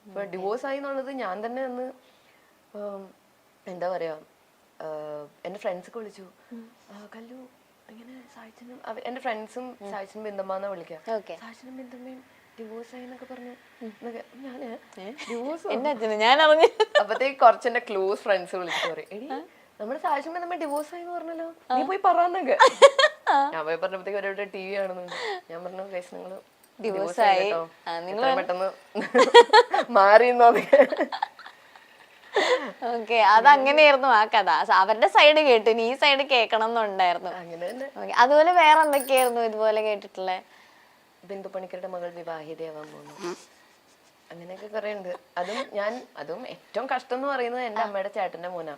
ഇപ്പൊ ഡിവോഴ്സ് ആയി എന്നുള്ളത് ഞാൻ തന്നെ അന്ന് എന്താ പറയാ എന്റെ ഫ്രണ്ട്സൊക്കെ വിളിച്ചു, കല്ലു ഇങ്ങനെ സായിച്ചനും എന്റെ ഫ്രണ്ട്സും സായിച്ചനും ബിന്ദമ്മാന്നാ വിളിക്കുക, സായിച്ചനും ബിന്ദമ്മയും ഡിവോഴ്സ് ആയി എന്നൊക്കെ പറഞ്ഞു. ഞാന് ഡിവോഴ്സ് അപ്പത്തേക്ക് കുറച്ചെന്റെ ക്ലോസ് ഫ്രണ്ട്സ് വിളിച്ചിട്ട് പറയും, എടി നമ്മുടെ സായിച്ചനും ബിന്ദമ്മ ഡിവോഴ്സ് ആയി എന്ന് പറഞ്ഞല്ലോ, നീ പോയി പറയാന്നൊക്കെ. ഞാൻ പോയി പറഞ്ഞപ്പോഴത്തേക്ക് ഒരവിടെ ടി വി കാണുന്നുണ്ട്. ഞാൻ പറഞ്ഞു, ഗൈസ് നിങ്ങള് ഡിവോഴ്സ് ആയി കേട്ടോ, പെട്ടെന്ന് മാറിയെന്നൊക്കെ. ഓക്കെ, അതങ്ങനെയായിരുന്നു ആ കഥ. അവരുടെ സൈഡ് കേട്ടു, ഈ സൈഡ് കേൾക്കണം എന്നുണ്ടായിരുന്നു. അങ്ങനെ തന്നെ. അതുപോലെ വേറെ എന്തൊക്കെയായിരുന്നു ഇതുപോലെ കേട്ടിട്ടുള്ളത്? ബിന്ദു പണിക്കരുടെ മകൾ വിവാഹിതയാവാൻ പോകുന്നു, അങ്ങനെയൊക്കെ കുറെ ഉണ്ട്. അതും ഏറ്റവും കഷ്ടം എന്ന് പറയുന്നത് എന്റെ അമ്മയുടെ ചേട്ടന്റെ മോനാ.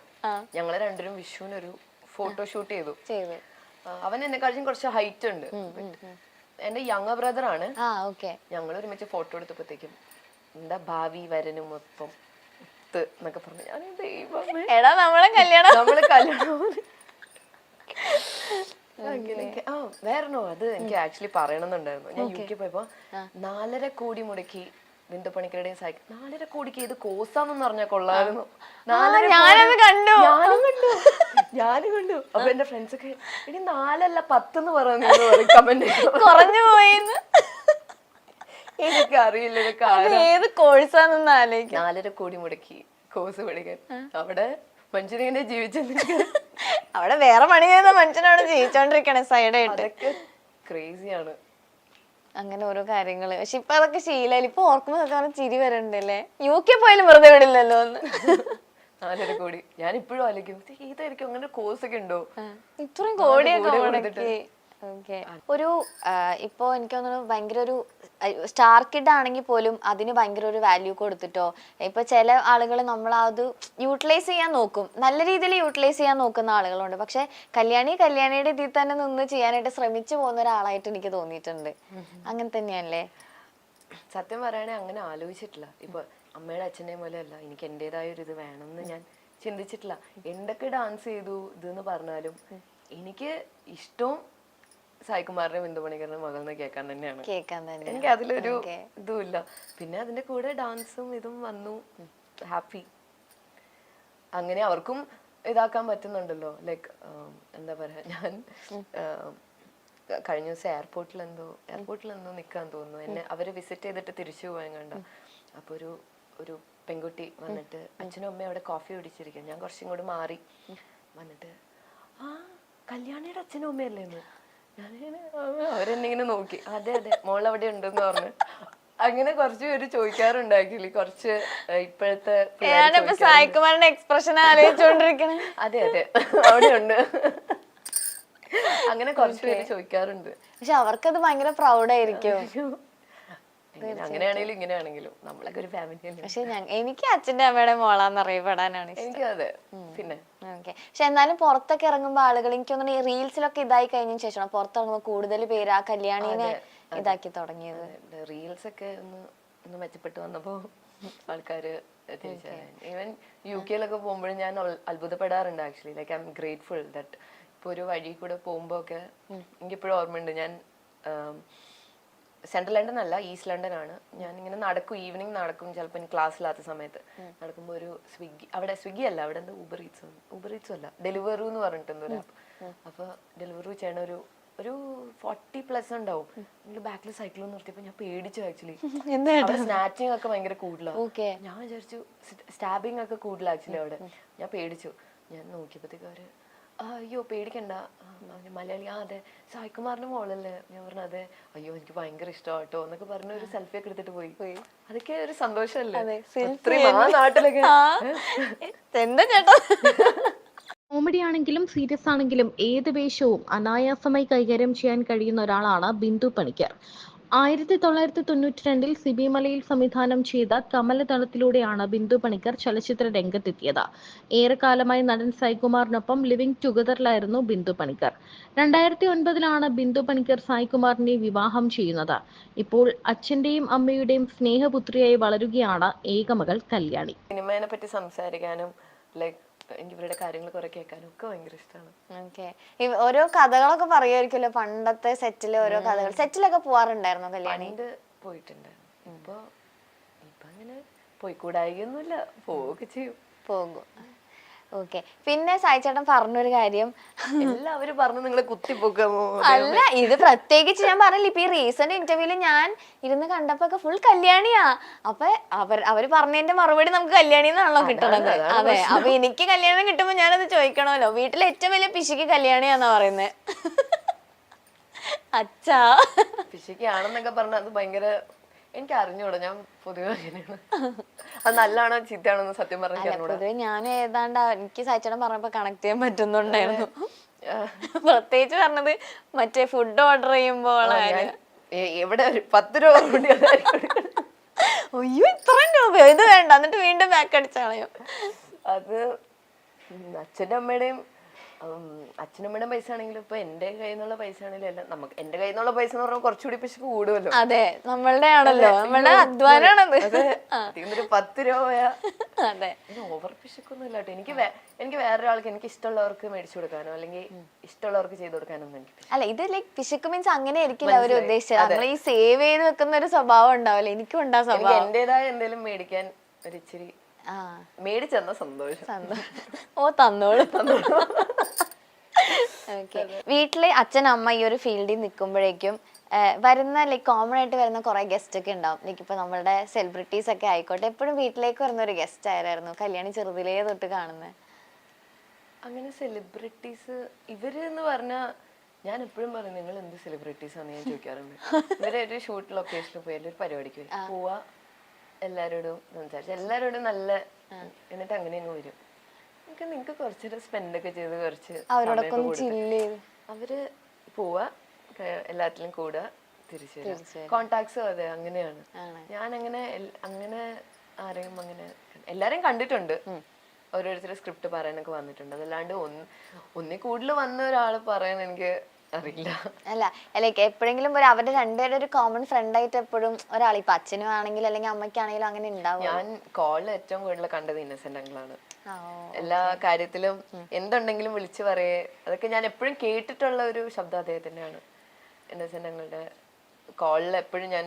ഞങ്ങള് രണ്ടുപേരും വിഷുവിനൊരു ഫോട്ടോഷൂട്ട് ചെയ്തു. അവൻ എന്നെക്കാളും കുറച്ച് ഹൈറ്റ് ഉണ്ട്, എന്റെ യങ് ബ്രദർ ആണ്. ഞങ്ങൾ ഒരുമിച്ച് ഫോട്ടോ എടുത്തപ്പോഴത്തേക്കും എന്താ ഭാവി വരനും ഒപ്പം എന്നൊക്കെ പറഞ്ഞു. ഞാൻ നമ്മളെ കല്യാണം അങ്ങനെയൊക്കെ. വേറെന്നോ അത് എനിക്ക് ആക്ച്വലി പറയണമെന്നുണ്ടായിരുന്നു. ഞാൻ UK പോയപ്പോ 4.5 കോടി മുടക്കി ബിന്ദു പണിക്കരുടെയും 4.5 കോടിക്ക് ഇത് കോസാന്നൊന്ന് പറഞ്ഞാൽ കൊള്ളായിരുന്നു. ഞാനും കണ്ടു. അപ്പൊ എന്റെ ഫ്രണ്ട്സ് ഒക്കെ ഇനി 4 അല്ല 10 എന്ന് പറഞ്ഞു കമന്റ് കുറഞ്ഞു പോയി. എനിക്ക് അറിയില്ല ഏത് കോഴ്സാണെന്ന് ആലോചിക്കും. 4.5 കോടി മുടക്കി കോഴ്സ് പഠിക്കാൻ. അവിടെ മനുഷ്യനെ ജീവിച്ചു, അവിടെ വേറെ പണി ചെയ്യുന്ന മനുഷ്യനവിടെ ജീവിച്ചോണ്ടിരിക്കണേ സൈഡായിട്ട്. അതൊക്കെ ക്രേസിയാണ്. അങ്ങനെ ഓരോ കാര്യങ്ങള്. പക്ഷെ ഇപ്പൊ അതൊക്കെ ശീലം. ഇപ്പൊ ഓർക്കുമ്പോ ചിരി വരണ്ടല്ലേ. UK പോയാലും വെറുതെ വിടില്ലല്ലോ എന്ന്. 4.5 കോടി ഞാൻ ഇപ്പോഴും ആലോചിക്കും, ഇതായിരിക്കും അങ്ങനെ കോഴ്സ് ഒക്കെ ഉണ്ടോ, ഇത്രയും കോടിയൊക്കെ. ഒരു ഇപ്പൊ എനിക്ക് തോന്നുന്നു ഭയങ്കര ഒരു സ്റ്റാർ കിഡ് ആണെങ്കിൽ പോലും അതിന് ഭയങ്കര ഒരു വാല്യൂ കൊടുത്തിട്ടോ. ഇപ്പൊ ചില ആളുകൾ നമ്മൾ അത് യൂട്ടിലൈസ് ചെയ്യാൻ നോക്കും, നല്ല രീതിയിൽ യൂട്ടിലൈസ് ചെയ്യാൻ നോക്കുന്ന ആളുകളുണ്ട്. പക്ഷെ കല്യാണിയുടെ ഇതിൽ തന്നെ നിന്ന് ചെയ്യാനായിട്ട് ശ്രമിച്ചു പോകുന്ന ഒരാളായിട്ട് എനിക്ക് തോന്നിയിട്ടുണ്ട്. അങ്ങനെ തന്നെയല്ലേ? സത്യം പറയുകയാണെങ്കിൽ അങ്ങനെ ആലോചിച്ചിട്ടില്ല. ഇപ്പൊ അമ്മയുടെ അച്ഛനെയും പോലെ അല്ല, എനിക്ക് എന്റേതായ ഒരു ഇത് വേണമെന്ന് ഞാൻ ചിന്തിച്ചിട്ടില്ല. എന്തൊക്കെ ഡാൻസ് ചെയ്തു ഇതെന്ന് പറഞ്ഞാലും എനിക്ക് ഇഷ്ടവും സായികുമാറിന്റെ ബിന്ദു പണിക്കരുടെ മകളെന്ന് കേൾക്കാൻ തന്നെയാണ്. എനിക്ക് അതിലൊരു ഇതുമില്ല. പിന്നെ അതിന്റെ കൂടെ ഡാൻസും ഇതും വന്നു, ഹാപ്പി. അങ്ങനെ അവർക്കും ഇതാക്കാൻ പറ്റുന്നുണ്ടല്ലോ. ലൈക്ക് എന്താ പറയാ, ഞാൻ കഴിഞ്ഞ ദിവസം എയർപോർട്ടിൽ എന്തോ നിക്കാൻ തോന്നുന്നു, എന്നെ അവര് വിസിറ്റ് ചെയ്തിട്ട് തിരിച്ചു പോകാൻ കണ്ട. അപ്പൊ ഒരു പെൺകുട്ടി വന്നിട്ട് അച്ഛനും അമ്മയും അവിടെ കോഫി കുടിച്ചിരിക്കും. ഞാൻ കുറച്ചും കൂടി മാറി വന്നിട്ട്, കല്യാണിയുടെ അച്ഛനും അമ്മയല്ലേന്ന്. അവരെന്നിങ്ങനെ നോക്കി, അതെ മോൾ അവിടെ ഉണ്ടെന്ന് പറഞ്ഞു. അങ്ങനെ കുറച്ച് പേര് ചോദിക്കാറുണ്ടാക്കില്ല. കുറച്ച് ഇപ്പോഴത്തെ സായികുമാറിന്റെ എക്സ്പ്രഷൻ ആലോചിച്ചോണ്ടിരിക്കണേ. അതെ അവിടെ ഉണ്ട്. അങ്ങനെ കുറച്ച് പേര് ചോദിക്കാറുണ്ട്. പക്ഷെ അവർക്കത് ഭയങ്കര പ്രൗഡായിരിക്കും. അങ്ങനെയാണെങ്കിലും ഇങ്ങനെയാണെങ്കിലും നമ്മളൊക്കെ ഒരു ഫാമിലി. പക്ഷെ എനിക്ക് അച്ഛന്റെ അമ്മയുടെ മോളാന്ന് അറിയപ്പെടാനാണ് എനിക്ക്. അതെ. പിന്നെ പക്ഷെ എന്നാലും പുറത്തൊക്കെ ഇറങ്ങുമ്പോ ആളുകൾ എനിക്കൊന്നും ഈ റീൽസിലൊക്കെ ഇതായി കഴിഞ്ഞതിന് ശേഷം പുറത്തിറങ്ങുമ്പോ കൂടുതൽ പേര് ആ കല്യാണിനെ ഇതാക്കി തുടങ്ങിയത്. റീൽസ് ഒക്കെ ഒന്ന് മെച്ചപ്പെട്ടു വന്നപ്പോ ആൾക്കാര് തിരിച്ചറിയാൻ. ഈവൻ UK പോകുമ്പോഴും ഞാൻ അത്ഭുതപ്പെടാറുണ്ട് actually. Like I am grateful that ഇപ്പൊ ഒരു വഴി കൂടെ പോകുമ്പോ ഒക്കെ എനിക്കിപ്പോഴും ഓർമ്മയുണ്ട്. ഞാൻ സെൻട്രൽ ലണ്ടൻ അല്ല, ഈസ്റ്റ് ലണ്ടൻ ആണ്. ഞാൻ ഇങ്ങനെ നടക്കും, ഈവനിങ് നടക്കും, ചിലപ്പോൾ എനിക്ക് ക്ലാസ് ഇല്ലാത്ത സമയത്ത് നടക്കുമ്പോൾ ഒരു സ്വിഗ്ഗി അല്ല, അവിടെ എന്താ ഊബർ ഈറ്റ്സും അല്ല, ഡെലിവറു എന്ന് പറഞ്ഞിട്ട് എന്തോ ആപ്പ്. അപ്പൊ ഡെലിവറി ചെയ്യണ ഒരു 40+ ഉണ്ടാവും. എന്റെ ബാക്കിൽ സൈക്കിൾ നിർത്തിയപ്പോ ഞാൻ പേടിച്ചു ആക്ച്വലി. സ്നാച്ചിങ് ഒക്കെ ഭയങ്കര കൂടുതലാണ്. ഞാൻ വിചാരിച്ചു സ്റ്റാബിങ് ഒക്കെ കൂടുതലാണ് ആക്ച്വലി അവിടെ. ഞാൻ പേടിച്ചു. ഞാൻ നോക്കിയപ്പോഴത്തേക്ക് അവര്, അയ്യോ പേടിക്കണ്ട, മലയാളി, അതെ സായികുമാറിന്റെ മോളല്ലേ. ഞാൻ പറഞ്ഞു അതെ, അയ്യോ എനിക്ക് ഭയങ്കര ഇഷ്ടമാട്ടോ എന്നൊക്കെ പറഞ്ഞ ഒരു സെൽഫി ഒക്കെ എടുത്തിട്ട് പോയി. അതൊക്കെ ഒരു സന്തോഷല്ലേ നാട്ടിലൊക്കെ. എന്താ ചേട്ടാ, കോമഡി ആണെങ്കിലും സീരിയസ് ആണെങ്കിലും ഏത് വേഷവും അനായാസമായി കൈകാര്യം ചെയ്യാൻ കഴിയുന്ന ഒരാളാണ് ബിന്ദു പണിക്കർ. 1992 സിബി മലയിൽ സംവിധാനം ചെയ്ത കമലതളത്തിലൂടെയാണ് ബിന്ദു പണിക്കർ ചലച്ചിത്ര രംഗത്തെത്തിയത്. ഏറെക്കാലമായി നടൻ സായികുമാറിനൊപ്പം ലിവിംഗ് ടുഗദറിലായിരുന്നു ബിന്ദു പണിക്കർ. 2009 ബിന്ദു പണിക്കർ സായികുമാറിനെ വിവാഹം ചെയ്യുന്നത്. ഇപ്പോൾ അച്ഛന്റെയും അമ്മയുടെയും സ്നേഹപുത്രിയായി വളരുകയാണ് ഏകമകൾ കല്യാണി. സിനിമയെ പറ്റി സംസാരിക്കാനും എനിക്ക് ഇവരുടെ കാര്യങ്ങൾ കുറെ കേൾക്കാനും ഒക്കെ ഭയങ്കര ഇഷ്ടമാണ്. ഓരോ കഥകളൊക്കെ പറയുമായിരിക്കുമല്ലോ, പണ്ടത്തെ സെറ്റിലെ ഓരോ കഥകൾ. സെറ്റിലൊക്കെ പോവാറുണ്ടായിരുന്നു കല്യാണി? പോയിട്ടുണ്ട്. ഇപ്പൊ അങ്ങനെ പോയിക്കൂടായികയൊന്നുമില്ല, പോവുകയൊക്കെ ചെയ്യും. പോകും. ഓക്കെ. പിന്നെ സായിച്ചേട്ടൻ പറഞ്ഞൊരു കാര്യം, എല്ലാവരും പറഞ്ഞു നിങ്ങളെ കുത്തിപ്പൊക്കാമോ. അല്ല ഇത് പ്രത്യേകിച്ച് ഞാൻ പറഞ്ഞില്ല, ഇപ്പൊ ഈ റീസെന്റ് ഇന്റർവ്യൂല് ഞാൻ ഇരുന്ന് കണ്ടപ്പോ ഒക്കെ ഫുൾ കല്യാണിയാ. അപ്പൊ അവര് പറഞ്ഞതിന്റെ മറുപടി നമുക്ക് കല്യാണി എന്നാണല്ലോ കിട്ടണത്. അതെ, അപ്പൊ എനിക്ക് കല്യാണം കിട്ടുമ്പോ ഞാനത് ചോദിക്കണമല്ലോ. വീട്ടിലെ ഏറ്റവും വലിയ പിശുക്ക് കല്യാണിയാന്നാ പറയുന്നത്. അച്ഛാ പിശുക്കാണെന്നൊക്കെ പറഞ്ഞ അത് ഭയങ്കര, എനിക്ക് അറിഞ്ഞൂടാ, ഞാൻ പൊതുവെ അങ്ങനെയാണ്. അത് നല്ലതാണോ ചീത്തയാണോ സത്യം പറഞ്ഞാൽ അറിഞ്ഞൂടാ. പൊതുവെ ഞാൻ ഏതാണ്ട് എനിക്ക് സായിച്ചേട്ടൻ പറഞ്ഞപ്പോ കണക്ട് ചെയ്യാൻ പറ്റുന്നുണ്ടായിരുന്നു. പ്രത്യേകിച്ച് പറഞ്ഞത് മറ്റേ ഫുഡ് ഓർഡർ ചെയ്യുമ്പോൾ എവിടെ ഒരു 10 രൂപ കൂടി അയ്യോ ഇത്രയും രൂപയോ, ഇത് വേണ്ട, എന്നിട്ട് വീണ്ടും ബാക്ക് അടിച്ചാളയോ. അത് അച്ഛൻ്റെ അമ്മയുടെയും പൈസ ആണെങ്കിലും ഇപ്പൊ എന്റെ കയ്യിൽ നിന്നുള്ള പൈസ ആണെങ്കിലും എല്ലാം നമുക്ക് എന്റെ കയ്യിൽ നിന്നുള്ള പൈസ എന്ന് പറഞ്ഞാൽ കുറച്ചുകൂടി പിശുക്ക് കൂടുമല്ലോ. അതെ, നമ്മളുടെ ആണല്ലോ, നമ്മളുടെ അധ്വാനാണത്. 10 രൂപയാ. അതെ, ഓവർ പിശുക്കൊന്നും ഇല്ല കേട്ടോ. എനിക്ക് വേറൊരാൾക്ക് എനിക്ക് ഇഷ്ടമുള്ളവർക്ക് മേടിച്ചു കൊടുക്കാനോ അല്ലെങ്കിൽ ഇഷ്ടമുള്ളവർക്ക് ചെയ്തു കൊടുക്കാനൊന്നും എനിക്ക് അല്ല. ഇത് ലൈക്ക് പിശുക്ക് മീൻസ് അങ്ങനെ ആയിരിക്കില്ല അവർ ഉദ്ദേശിച്ചത്. നമ്മൾ ഈ സേവ് ചെയ്ത് വെക്കുന്ന ഒരു സ്വഭാവം ഉണ്ടാവില്ല. എനിക്കും ഉണ്ടാ സ്വഭാവം. എന്റേതായ എന്തെങ്കിലും മേടിക്കാൻ ഒരു ഇച്ചിരി മേടിച്ചെന്ന സന്തോഷം. ഓ തന്നോളൂ. ഓക്കെ. വീട്ടില് അച്ഛൻ അമ്മ ഈ ഒരു ഫീൽഡിൽ നിൽക്കുമ്പോഴേക്കും വരുന്ന ലൈക്ക് കോമൺ ആയിട്ട് വരുന്ന കുറെ ഗസ്റ്റ് ഒക്കെ ഉണ്ടാവും. ലൈക്ക് ഇപ്പൊ നമ്മളുടെ സെലിബ്രിറ്റീസ് ഒക്കെ ആയിക്കോട്ടെ, എപ്പോഴും വീട്ടിലേക്ക് വരുന്ന ഒരു ഗസ്റ്റ് ആയിരുന്നു കല്യാണി ചെറുതിലേ തൊട്ട് കാണുന്നത്. അങ്ങനെ സെലിബ്രിറ്റീസ് ഇവര് എന്ന് പറഞ്ഞാൽ ഞാൻ എപ്പോഴും പറയും നിങ്ങൾ എന്ത് സെലിബ്രിറ്റീസ് ആണെന്ന് ഞാൻ ചോദിക്കാറുണ്ട്. ഇവരെ ഒരു ഷൂട്ട് ലൊക്കേഷനിൽ പോയി ഒരു പരിപാടിക്ക് പോവാ, എല്ലാരോടും സംസാരിച്ച് എല്ലാരോടും നല്ല, എന്നിട്ട് അങ്ങനെ അങ്ങ് വരും. നിങ്ങക്ക് കുറച്ചൊരു സ്പെൻഡ് ഒക്കെ ചെയ്ത് കുറച്ച് അവര് പോവാ, എല്ലാത്തിലും കൂടുക, തിരിച്ചു വരും. കോണ്ടാക്ട്സ് അതെ അങ്ങനെയാണ്. ഞാൻ അങ്ങനെ ആരെയും അങ്ങനെ എല്ലാരെയും കണ്ടിട്ടുണ്ട്, ഓരോരുത്തരുടെ സ്ക്രിപ്റ്റ് പറയാനൊക്കെ വന്നിട്ടുണ്ട്. അതല്ലാണ്ട് ഒന്നിൽ കൂടുതൽ വന്ന ഒരാള് പറയാൻ എനിക്ക് അറിയില്ല. അല്ല ലൈക്ക് എപ്പോഴെങ്കിലും അവരുടെ രണ്ടുപേരുടെ ഒരു കോമൺ ഫ്രണ്ട് ആയിട്ട് എപ്പോഴും ഒരാൾ, ഇപ്പൊ അച്ഛനും ആണെങ്കിലും അല്ലെങ്കിൽ അമ്മയ്ക്കാണെങ്കിലും അങ്ങനെ ഉണ്ടാവും. ഞാൻ കോളിൽ ഏറ്റവും കൂടുതൽ കണ്ടത് ഇന്നസെന്റ് അങ്കിളാണ്. എല്ലാ കാര്യത്തിലും എന്തുണ്ടെങ്കിലും വിളിച്ചു പറയേ, അതൊക്കെ ഞാൻ എപ്പോഴും കേട്ടിട്ടുള്ള ഒരു ശബ്ദം അദ്ദേഹത്തിന്റെയാണ്. ഇന്നസെന്റ് അങ്കിളുടെ കോളിൽ എപ്പോഴും ഞാൻ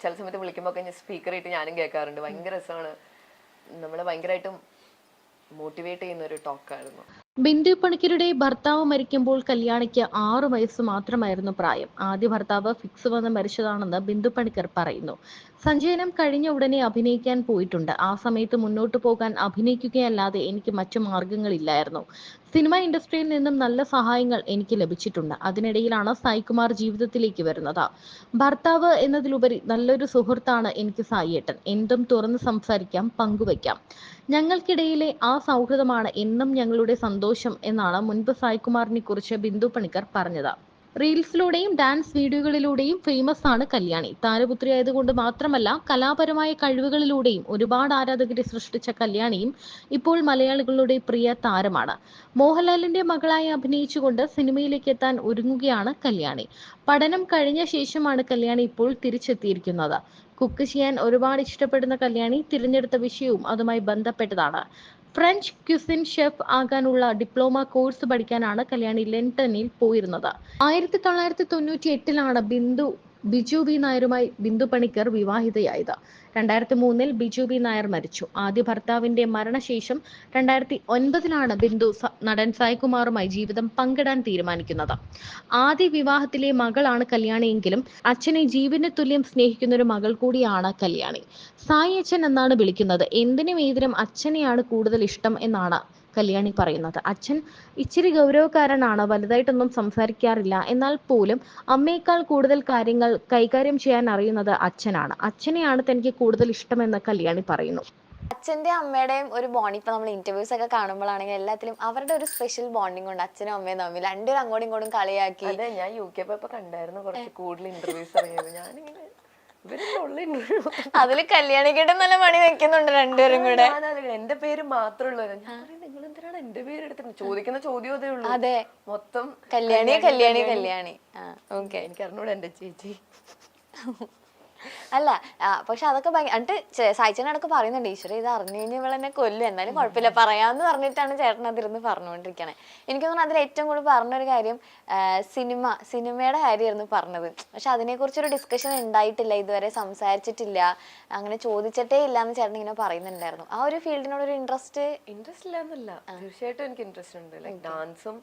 ചില സമയത്ത് വിളിക്കുമ്പോ ഒക്കെ സ്പീക്കർ ഇട്ട് ഞാനും കേൾക്കാറുണ്ട്. ഭയങ്കര രസമാണ്, നമ്മളെ ഭയങ്കരമായിട്ടും മോട്ടിവേറ്റ് ചെയ്യുന്ന ഒരു ടോക്കായിരുന്നു. ബിന്ദു പണിക്കരുടെ ഭർത്താവ് മരിക്കുമ്പോൾ കല്യാണിക്ക് 6 വയസ്സ് മാത്രമായിരുന്നു പ്രായം. ആദ്യ ഭർത്താവ് ഫിക്സ് വന്ന് മരിച്ചതാണെന്ന് ബിന്ദു പണിക്കർ പറയുന്നു. സഞ്ചയനം കഴിഞ്ഞ ഉടനെ അഭിനയിക്കാൻ പോയിട്ടുണ്ട്. ആ സമയത്ത് മുന്നോട്ട് പോകാൻ അഭിനയിക്കുകയല്ലാതെ എനിക്ക് മറ്റു മാർഗങ്ങളില്ലായിരുന്നു. സിനിമ ഇൻഡസ്ട്രിയിൽ നിന്നും നല്ല സഹായങ്ങൾ എനിക്ക് ലഭിച്ചിട്ടുണ്ട്. അതിനിടയിലാണ് സായികുമാർ ജീവിതത്തിലേക്ക് വരുന്നത്. ഭർത്താവ് എന്നതിലുപരി നല്ലൊരു സുഹൃത്താണ് എനിക്ക് സായിയേട്ടൻ. എന്തും തുറന്ന് സംസാരിക്കാം, പങ്കുവയ്ക്കാം. ഞങ്ങൾക്കിടയിലെ ആ സൗഹൃദമാണ് എന്നും ഞങ്ങളുടെ സന്തോഷം എന്നാണ് മുൻപ് സായികുമാറിനെ കുറിച്ച് ബിന്ദു പണിക്കർ പറഞ്ഞത്. റീൽസിലൂടെയും ഡാൻസ് വീഡിയോകളിലൂടെയും ഫേമസ് ആണ് കല്യാണി. താരപുത്രി ആയതുകൊണ്ട് മാത്രമല്ല കലാപരമായ കഴിവുകളിലൂടെയും ഒരുപാട് ആരാധകരെ സൃഷ്ടിച്ച കല്യാണിയും ഇപ്പോൾ മലയാളികളുടെ പ്രിയ താരമാണ്. മോഹൻലാലിന്റെ മകളായി അഭിനയിച്ചുകൊണ്ട് സിനിമയിലേക്ക് എത്താൻ ഒരുങ്ങുകയാണ് കല്യാണി. പഠനം കഴിഞ്ഞ ശേഷമാണ് കല്യാണി ഇപ്പോൾ തിരിച്ചെത്തിയിരിക്കുന്നത്. കുക്ക് ചെയ്യാൻ ഒരുപാട് ഇഷ്ടപ്പെടുന്ന കല്യാണി തിരഞ്ഞെടുത്ത വിഷയവും അതുമായി ബന്ധപ്പെട്ടതാണ്. ഫ്രഞ്ച് ക്യുസിൻ ഷെഫ് ആകാനുള്ള ഡിപ്ലോമ കോഴ്സ് പഠിക്കാനാണ് കല്യാണി ലണ്ടനിൽ പോയിരുന്നത്. 1998 ബിജു ബി നായരുമായി ബിന്ദു പണിക്കർ വിവാഹിതയായത്. 2003 ബിജു ബി നായർ മരിച്ചു. ആദ്യ ഭർത്താവിന്റെ മരണശേഷം 2009 ബിന്ദു നടൻ സായികുമാറുമായി ജീവിതം പങ്കിടാൻ തീരുമാനിക്കുന്നത്. ആദ്യ വിവാഹത്തിലെ മകളാണ് കല്യാണിയെങ്കിലും അച്ഛനെ ജീവന് തുല്യം സ്നേഹിക്കുന്ന ഒരു മകൾ കൂടിയാണ് കല്യാണി. സായി അച്ഛൻ എന്നാണ് വിളിക്കുന്നത്. എന്തിനും ഏതിനും അച്ഛനെയാണ് കൂടുതൽ ഇഷ്ടം എന്നാണ് കല്യാണി പറയുന്നത്. അച്ഛൻ ഇച്ചിരി ഗൗരവക്കാരനാണ്, വലുതായിട്ടൊന്നും സംസാരിക്കാറില്ല. എന്നാൽ പോലും അമ്മയേക്കാൾ കൂടുതൽ കാര്യങ്ങൾ കൈകാര്യം ചെയ്യാൻ അറിയുന്നത് അച്ഛനാണ്. അച്ഛനെയാണ് തനിക്ക് കൂടുതൽ ഇഷ്ടമെന്ന് കല്യാണി പറയുന്നു. അച്ഛന്റെ അമ്മയുടെയും ഒരു ബോണ്ടിങ് ഇപ്പൊ നമ്മൾ ഇന്റർവ്യൂസ് ഒക്കെ കാണുമ്പോഴാണെങ്കിൽ എല്ലാത്തിലും അവരുടെ ഒരു സ്പെഷ്യൽ ബോണ്ടിങ് ഉണ്ട് അച്ഛനും അമ്മയും തമ്മിൽ. രണ്ടുപേരും അങ്ങോട്ടും ഇങ്ങോട്ടും കളിയാക്കി. അതെ, ഞാൻ UK പോയപ്പോ കണ്ടായിരുന്നു കുറച്ച് കൂടുതൽ ഇന്റർവ്യൂസ് അറിയാതെ. ഞാനിങ്ങനെ അതില് കല്യാണിക്കേട്ട് നല്ല പണി വെക്കുന്നുണ്ട് രണ്ടുപേരും കൂടെ. എന്റെ പേര് മാത്രമേ ഉള്ളൂ. ഞാൻ നിങ്ങൾ എന്തിനാണ് എന്റെ പേര് എടുത്തിട്ട് ചോദിക്കുന്ന ചോദ്യം അതേ ഉള്ളൂ. അതെ, മൊത്തം കല്യാണി കല്യാണി കല്യാണി. എനിക്ക് അറിഞ്ഞൂടെ എന്റെ ചേച്ചി. അല്ല പക്ഷെ അതൊക്കെ എന്നിട്ട് സായിച്ചേട്ടൻ ഇടക്ക് പറയുന്നുണ്ട്, ഈശ്വര ഇത് അറിഞ്ഞു കഴിഞ്ഞാൽ ഇവളെന്നെ കൊല്ലും, എന്നാലും കുഴപ്പമില്ല പറയാന്ന് പറഞ്ഞിട്ടാണ് ചേട്ടൻ അതിരുന്ന് പറഞ്ഞുകൊണ്ടിരിക്കണേ. എനിക്ക് തോന്നുന്നു അതിൽ ഏറ്റവും കൂടുതൽ പറഞ്ഞൊരു കാര്യം സിനിമയുടെ കാര്യമായിരുന്നു പറഞ്ഞത്. പക്ഷെ അതിനെക്കുറിച്ചൊരു ഡിസ്കഷൻ ഉണ്ടായിട്ടില്ല, ഇതുവരെ സംസാരിച്ചിട്ടില്ല, അങ്ങനെ ചോദിച്ചിട്ടേ ഇല്ല എന്ന് ചേട്ടൻ ഇങ്ങനെ പറയുന്നുണ്ടായിരുന്നു. ആ ഒരു ഫീൽഡിനോടൊരു ഇൻട്രസ്റ്റ് ഇല്ല എന്നല്ല, തീർച്ചയായിട്ടും എനിക്ക് ഇൻട്രസ്റ്റ് ഉണ്ട്. ലൈക്ക് ഡാൻസും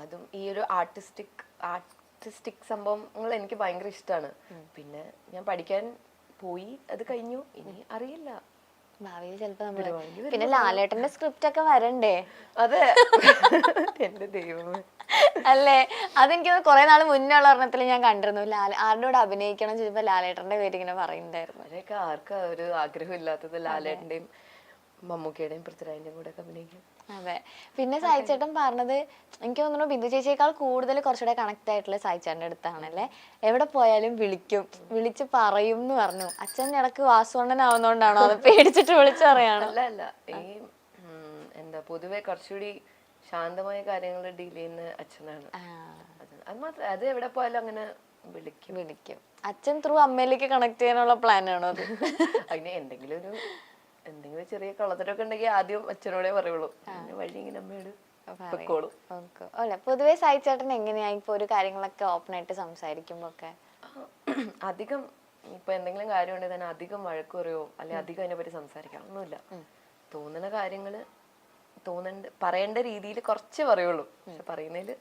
അതും ഈ ഒരു ആർട്ടിസ്റ്റിക് സംഭവങ്ങൾ എനിക്ക് ഭയങ്കര ഇഷ്ടമാണ്. പിന്നെ ഞാൻ പഠിക്കാൻ പോയി, അത് കഴിഞ്ഞു, ഇനി അറിയില്ല ഭാവിയിൽ ചിലപ്പോ നമ്മള് പിന്നെ ലാലേട്ടന്റെ സ്ക്രിപ്റ്റ് ഒക്കെ വരണ്ടേ? അതെ. എന്റെ ദൈവമേ, അല്ലേ? അതെനിക്ക് കുറെ നാൾ മുന്നേ ഉള്ള ഒരെണ്ണത്തിൽ ഞാൻ കണ്ടിരുന്നു, ആരുടെ കൂടെ അഭിനയിക്കണം ചോദിച്ചപ്പോ ലാലേട്ടന്റെ പേര് ഇങ്ങനെ പറയുന്നുണ്ടായിരുന്നു. അവരെയൊക്കെ ആർക്കാ ഒരു ആഗ്രഹം ഇല്ലാത്തത് ലാലേട്ടന്റെയും മമ്മൂക്കയുടെയും പൃഥ്വിരാജിന്റെയും കൂടെ ഒക്കെ അഭിനയിക്കാൻ. അതെ. പിന്നെ സായിച്ചേട്ടൻ പറഞ്ഞത് എനിക്ക് തോന്നുന്നു ബിന്ദു ചേച്ചിയേക്കാൾ കൂടുതൽ കുറച്ചുകൂടെ കണക്ട് ആയിട്ടുള്ള സായിച്ചേട്ടൻ്റെ അടുത്താണല്ലേ. എവിടെ പോയാലും വിളിച്ച് പറയും എന്ന് പറഞ്ഞു. അച്ഛൻ ഇടക്ക് വാസുവണ്ണനാവുന്നോണ്ടാണോ അത് പേടിച്ചിട്ട് വിളിച്ചു പറയാണോ? അല്ല, ഈ എന്താ പൊതുവെ കുറച്ചുകൂടി ശാന്തമായ കാര്യങ്ങൾ ഡീൽ ചെയ്യുന്ന അച്ഛനാണ്. അത് മാത്രം, അത് എവിടെ പോയാലും അങ്ങനെ വിളിക്കും. അച്ഛൻ ത്രൂ അമ്മയിലേക്ക് കണക്ട് ചെയ്യാനുള്ള പ്ലാൻ ആണോ അത്? അതിന് എന്തെങ്കിലും ചെറിയ കളത്തരൊക്കെ ഉണ്ടെങ്കിൽ ആദ്യം അച്ഛനോടെ പറയുള്ളൂ, വഴി ഇങ്ങനെ അമ്മയോട് പൊക്കോളും. അല്ല പൊതുവെ സായിച്ചേട്ടൻ എങ്ങനെയാ ഇപ്പൊ ഒരു കാര്യങ്ങളൊക്കെ ഓപ്പൺ ആയിട്ട് സംസാരിക്കുമ്പോ ഒക്കെ? അധികം ഇപ്പൊ എന്തെങ്കിലും കാര്യം ഉണ്ടെങ്കിൽ തന്നെ അധികം വഴക്ക് പറയുമോ അല്ലെങ്കിൽ അധികം അതിനെ പറ്റി സംസാരിക്കാം ഒന്നുമില്ല. തോന്നുന്ന കാര്യങ്ങള് പറയേണ്ട രീതിയിൽ കുറച്ച് പറയുള്ളൂ. പക്ഷെ പറയുന്നതില്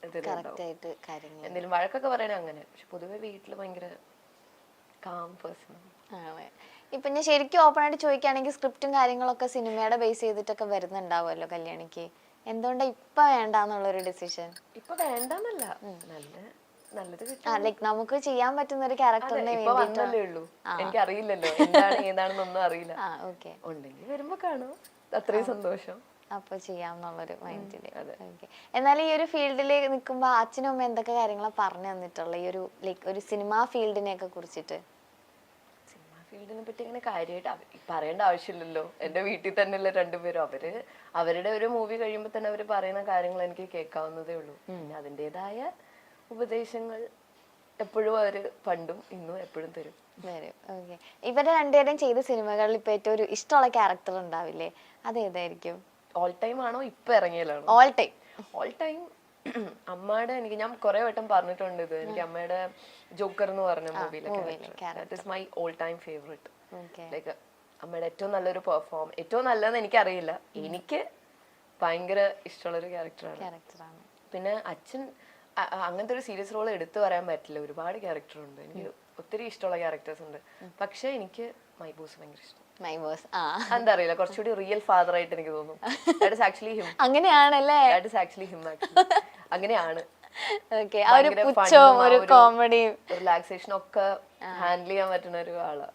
എന്തെങ്കിലും വഴക്കൊക്കെ പറയണ അങ്ങനെ. പക്ഷെ പൊതുവെ വീട്ടില് ഭയങ്കര കാം പേഴ്സൺ ആണ്. ഇപ്പൊ ഞാൻ ശരിക്കും ഓപ്പൺ ആയിട്ട് ചോദിക്കുകയാണെങ്കിൽ സ്ക്രിപ്റ്റും കാര്യങ്ങളൊക്കെ സിനിമയുടെ ബേസ് ചെയ്തിട്ടൊക്കെ വരുന്നുണ്ടാവുമല്ലോ കല്യാണിക്ക്. എന്തുകൊണ്ടാ ഇപ്പൊ വേണ്ടെന്നുള്ളൊരു ഡിസിഷൻ? ഇപ്പൊ വേണ്ടെന്നല്ല, നല്ലത് ലൈക് നമുക്ക് ചെയ്യാൻ പറ്റുന്ന ഒരു ക്യാരക്ടറിനെ ഉള്ളൂ. എനിക്ക് അറിയില്ലല്ലോ ഏതാണെന്നൊന്നും അറിയില്ല. ഉണ്ടെങ്കിൽ വരുമ്പോ കാണും, അത്രയും സന്തോഷം. അപ്പൊ ചെയ്യാന്നുള്ളൊരു മൈൻഡില്. എന്നാൽ ഈ ഒരു ഫീൽഡിൽ നിൽക്കുമ്പോ അച്ഛനും അമ്മ എന്തൊക്കെ കാര്യങ്ങളാ പറഞ്ഞു തന്നിട്ടുള്ള ഈ ഒരു ലൈക് ഒരു സിനിമാ ഫീൽഡിനെ ഒക്കെ കുറിച്ചിട്ട്? ഫീൽഡിനെ പറ്റി അങ്ങനെ കാര്യമായിട്ട് പറയേണ്ട ആവശ്യമില്ലല്ലോ. എന്റെ വീട്ടിൽ തന്നെയല്ലേ രണ്ടുപേരും. അവരുടെ ഒരു മൂവി കഴിയുമ്പോൾ തന്നെ അവർ പറയുന്ന കാര്യങ്ങൾ എനിക്ക് കേൾക്കാവുന്നതേ ഉള്ളൂ. പിന്നെ അതിൻ്റെതായ ഉപദേശങ്ങൾ എപ്പോഴും അവര് പണ്ടും ഇന്നും എപ്പോഴും തരും. ഇവരുടെ രണ്ടുപേരും ചെയ്ത സിനിമകളിൽ ഇപ്പൊ ഏറ്റവും ഒരു ഇഷ്ടമുള്ള ക്യാരക്ടർ ഉണ്ടാവില്ലേ, അതേതായിരിക്കും? ഓൾ ടൈം ആണോ ഇപ്പൊ ഇറങ്ങിയതാണോ? ഓൾ ടൈം അമ്മയുടെ ഞാൻ കുറെ വട്ടം പറഞ്ഞിട്ടുണ്ട് ഇത്. എനിക്ക് അമ്മയുടെ ജോക്കർ എന്ന് പറഞ്ഞ മൂവിയിലെ that is my all time favourite. Like അമ്മയുടെ ഏറ്റവും നല്ലൊരു പെർഫോം, ഏറ്റവും നല്ലതെന്ന് എനിക്കറിയില്ല, എനിക്ക് ഭയങ്കര ഇഷ്ടമുള്ളൊരു ക്യാരക്ടറാണ്. പിന്നെ അച്ഛൻ അങ്ങനത്തെ ഒരു സീരിയസ് റോൾ എടുത്തു പറയാൻ പറ്റില്ല, ഒരുപാട് ക്യാരക്ടർ ഉണ്ട്. എനിക്ക് ഒത്തിരി ഇഷ്ടമുള്ള ക്യാരക്ടേഴ്സ് ഉണ്ട്. പക്ഷെ എനിക്ക് മൈ ബോസ് ഭയങ്കര ഇഷ്ടം. എന്താ അറിയില്ല, കുറച്ചുകൂടി റിയൽ ഫാദർ ആയിട്ട് എനിക്ക് തോന്നും. That is actually him. അങ്ങനെയാണല്ലേ? That is actually him. അങ്ങനെയാണ്. ഒരു കോമഡി റിലാക്സേഷൻ ഒക്കെ ഹാൻഡിൽ ചെയ്യാൻ പറ്റുന്ന ഒരു ആള്.